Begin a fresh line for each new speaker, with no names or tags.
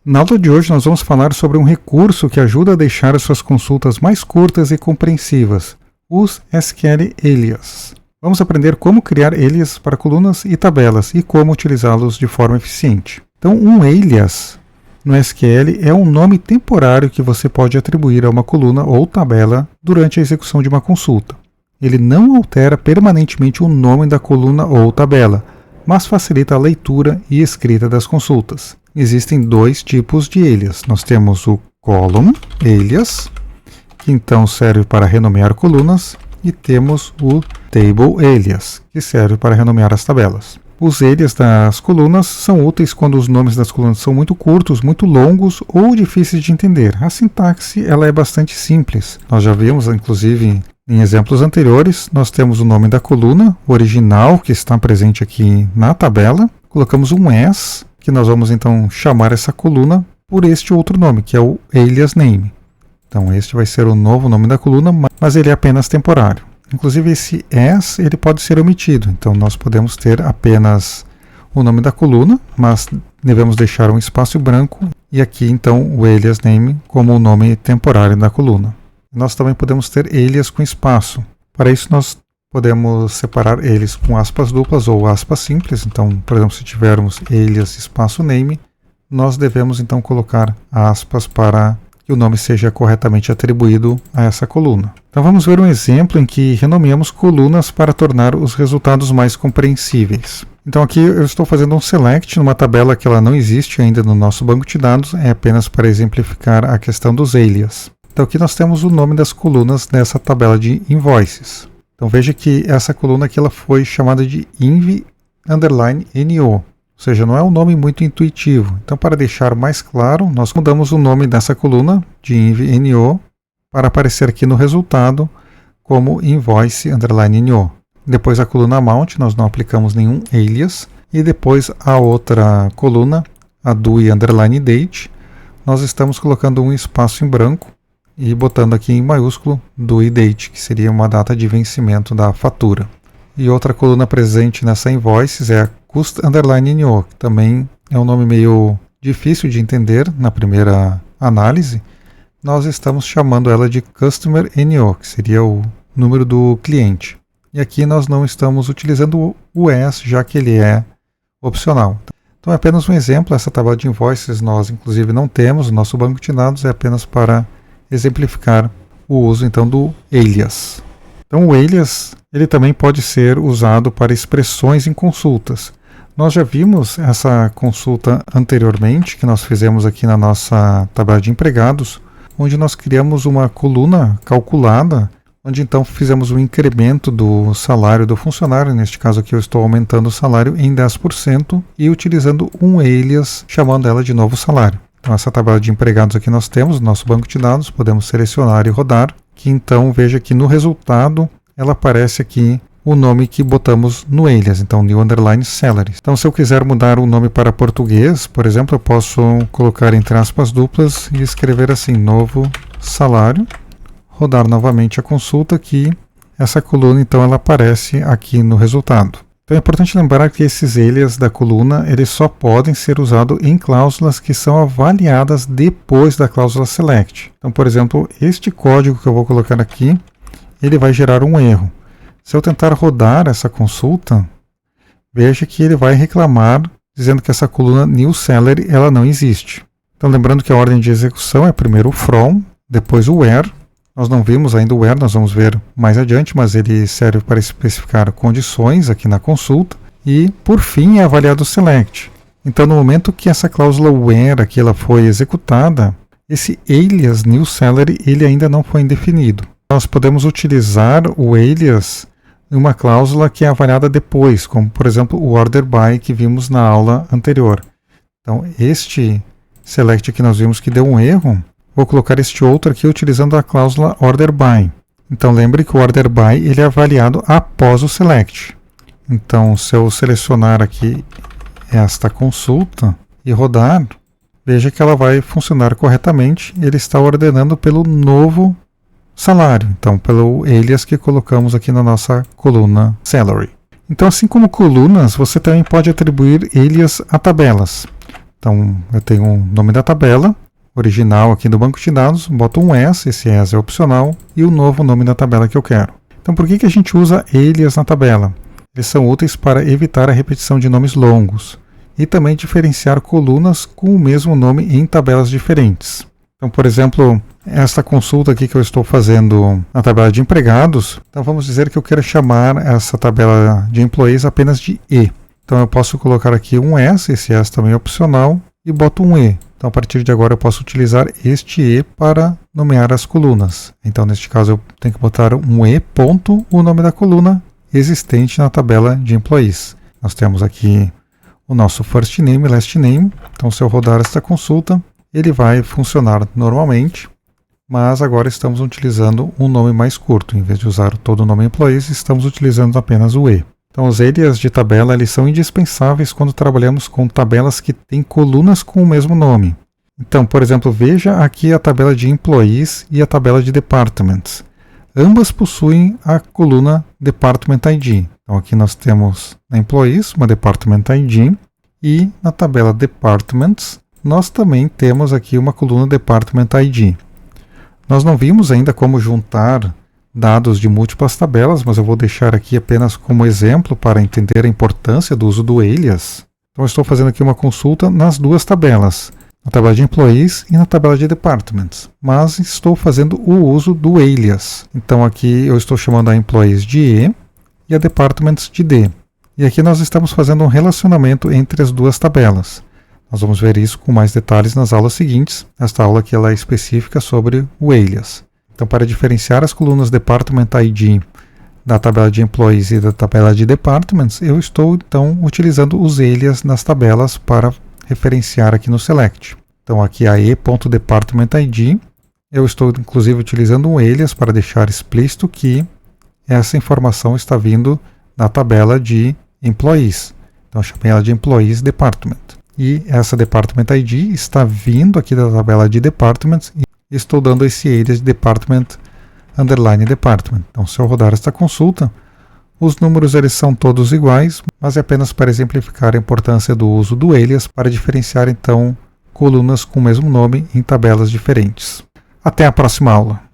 Na aula de hoje nós vamos falar sobre um recurso que ajuda a deixar as suas consultas mais curtas e compreensivas, os SQL Alias. Vamos aprender como criar alias para colunas e tabelas e como utilizá-los de forma eficiente. Então, um alias no SQL é um nome temporário que você pode atribuir a uma coluna ou tabela durante a execução de uma consulta. Ele não altera permanentemente o nome da coluna ou tabela, mas facilita a leitura e escrita das consultas. Existem dois tipos de alias. Nós temos o column alias, que então serve para renomear colunas, e temos o table alias, que serve para renomear as tabelas. Os alias das colunas são úteis quando os nomes das colunas são muito curtos, muito longos ou difíceis de entender. A sintaxe ela é bastante simples. Nós já vimos, inclusive, em exemplos anteriores, nós temos o nome da coluna original que está presente aqui na tabela. Colocamos um s, que nós vamos então chamar essa coluna por este outro nome, que é o alias name. Então este vai ser o novo nome da coluna, mas ele é apenas temporário. Inclusive esse s ele pode ser omitido, então nós podemos ter apenas o nome da coluna, mas devemos deixar um espaço branco e aqui então o alias name como o nome temporário da coluna. Nós também podemos ter alias com espaço. Para isso nós podemos separar eles com aspas duplas ou aspas simples. Então, por exemplo, se tivermos alias espaço name, nós devemos então colocar aspas para que o nome seja corretamente atribuído a essa coluna. Então vamos ver um exemplo em que renomeamos colunas para tornar os resultados mais compreensíveis. Então aqui eu estou fazendo um select numa tabela que ela não existe ainda no nosso banco de dados, é apenas para exemplificar a questão dos alias. Então aqui nós temos o nome das colunas dessa tabela de invoices. Então veja que essa coluna aqui ela foi chamada de inv_no, ou seja, não é um nome muito intuitivo. Então para deixar mais claro, nós mudamos o nome dessa coluna de inv_no para aparecer aqui no resultado como invoice_no. Depois a coluna amount, nós não aplicamos nenhum alias. E depois a outra coluna, a due_date, nós estamos colocando um espaço em branco e botando aqui em maiúsculo due date, que seria uma data de vencimento da fatura. E outra coluna presente nessa invoices é a cust_no, que também é um nome meio difícil de entender na primeira análise. Nós estamos chamando ela de customer_no, que seria o número do cliente. E aqui nós não estamos utilizando o s, já que ele é opcional. Então é apenas um exemplo, essa tabela de invoices nós inclusive não temos, o nosso banco de dados é apenas para exemplificar o uso então do alias. Então o alias ele também pode ser usado para expressões em consultas. Nós já vimos essa consulta anteriormente, que nós fizemos aqui na nossa tabela de empregados, onde nós criamos uma coluna calculada, onde então fizemos um incremento do salário do funcionário, neste caso aqui eu estou aumentando o salário em 10% e utilizando um alias chamando ela de novo salário. Então essa tabela de empregados aqui nós temos no nosso banco de dados, podemos selecionar e rodar, que então veja que no resultado ela aparece aqui o nome que botamos no alias, então new_salary. Então se eu quiser mudar o nome para português, por exemplo, eu posso colocar entre aspas duplas e escrever assim, novo salário, rodar novamente a consulta que essa coluna então ela aparece aqui no resultado. Então é importante lembrar que esses alias da coluna eles só podem ser usados em cláusulas que são avaliadas depois da cláusula select. Então, por exemplo, este código que eu vou colocar aqui, ele vai gerar um erro. Se eu tentar rodar essa consulta, veja que ele vai reclamar dizendo que essa coluna new salary ela não existe. Então lembrando que a ordem de execução é primeiro o from, depois o where. Nós não vimos ainda o where, nós vamos ver mais adiante, mas ele serve para especificar condições aqui na consulta. E, por fim, é avaliado o select. Então, no momento que essa cláusula where aqui ela foi executada, esse alias new salary ele ainda não foi indefinido. Nós podemos utilizar o alias em uma cláusula que é avaliada depois, como, por exemplo, o order by que vimos na aula anterior. Então, este select que nós vimos que deu um erro, vou colocar este outro aqui utilizando a cláusula order by. Então lembre que o order by ele é avaliado após o select. Então se eu selecionar aqui esta consulta e rodar, veja que ela vai funcionar corretamente. Ele está ordenando pelo novo salário, então pelo alias que colocamos aqui na nossa coluna salary. Então assim como colunas, você também pode atribuir alias a tabelas. Então, eu tenho o nome da tabela original aqui do banco de dados, boto um S, esse S é opcional, e o novo nome da tabela que eu quero. Então, por que a gente usa alias na tabela? Eles são úteis para evitar a repetição de nomes longos e também diferenciar colunas com o mesmo nome em tabelas diferentes. Então, por exemplo, esta consulta aqui que eu estou fazendo na tabela de empregados, então vamos dizer que eu quero chamar essa tabela de employees apenas de E. Então eu posso colocar aqui um S, esse S também é opcional, e boto um E. Então a partir de agora eu posso utilizar este E para nomear as colunas. Então neste caso eu tenho que botar um E ponto, o nome da coluna existente na tabela de employees. Nós temos aqui o nosso first name, last name. Então se eu rodar esta consulta, ele vai funcionar normalmente, mas agora estamos utilizando um nome mais curto. Em vez de usar todo o nome employees, estamos utilizando apenas o E. Então, os alias de tabela eles são indispensáveis quando trabalhamos com tabelas que têm colunas com o mesmo nome. Então, por exemplo, veja aqui a tabela de employees e a tabela de departments. Ambas possuem a coluna Department ID. Então, aqui nós temos na employees uma Department ID e na tabela departments nós também temos aqui uma coluna Department ID. Nós não vimos ainda como juntar dados de múltiplas tabelas, mas eu vou deixar aqui apenas como exemplo para entender a importância do uso do alias. Então eu estou fazendo aqui uma consulta nas duas tabelas, na tabela de employees e na tabela de departments, mas estou fazendo o uso do alias. Então aqui eu estou chamando a employees de E e a departments de D. E aqui nós estamos fazendo um relacionamento entre as duas tabelas. Nós vamos ver isso com mais detalhes nas aulas seguintes. Esta aula aqui ela é específica sobre o alias. Então, para diferenciar as colunas Department ID da tabela de Employees e da tabela de Departments, eu estou, então, utilizando os alias nas tabelas para referenciar aqui no Select. Então, aqui a E.DepartmentID, eu estou, inclusive, utilizando um alias para deixar explícito que essa informação está vindo da tabela de Employees. Então, eu chamei ela de Employees Department. E essa Department ID está vindo aqui da tabela de Departments e estou dando esse alias de Department _ Department. Então, se eu rodar esta consulta, os números eles são todos iguais, mas é apenas para exemplificar a importância do uso do alias para diferenciar, então, colunas com o mesmo nome em tabelas diferentes. Até a próxima aula!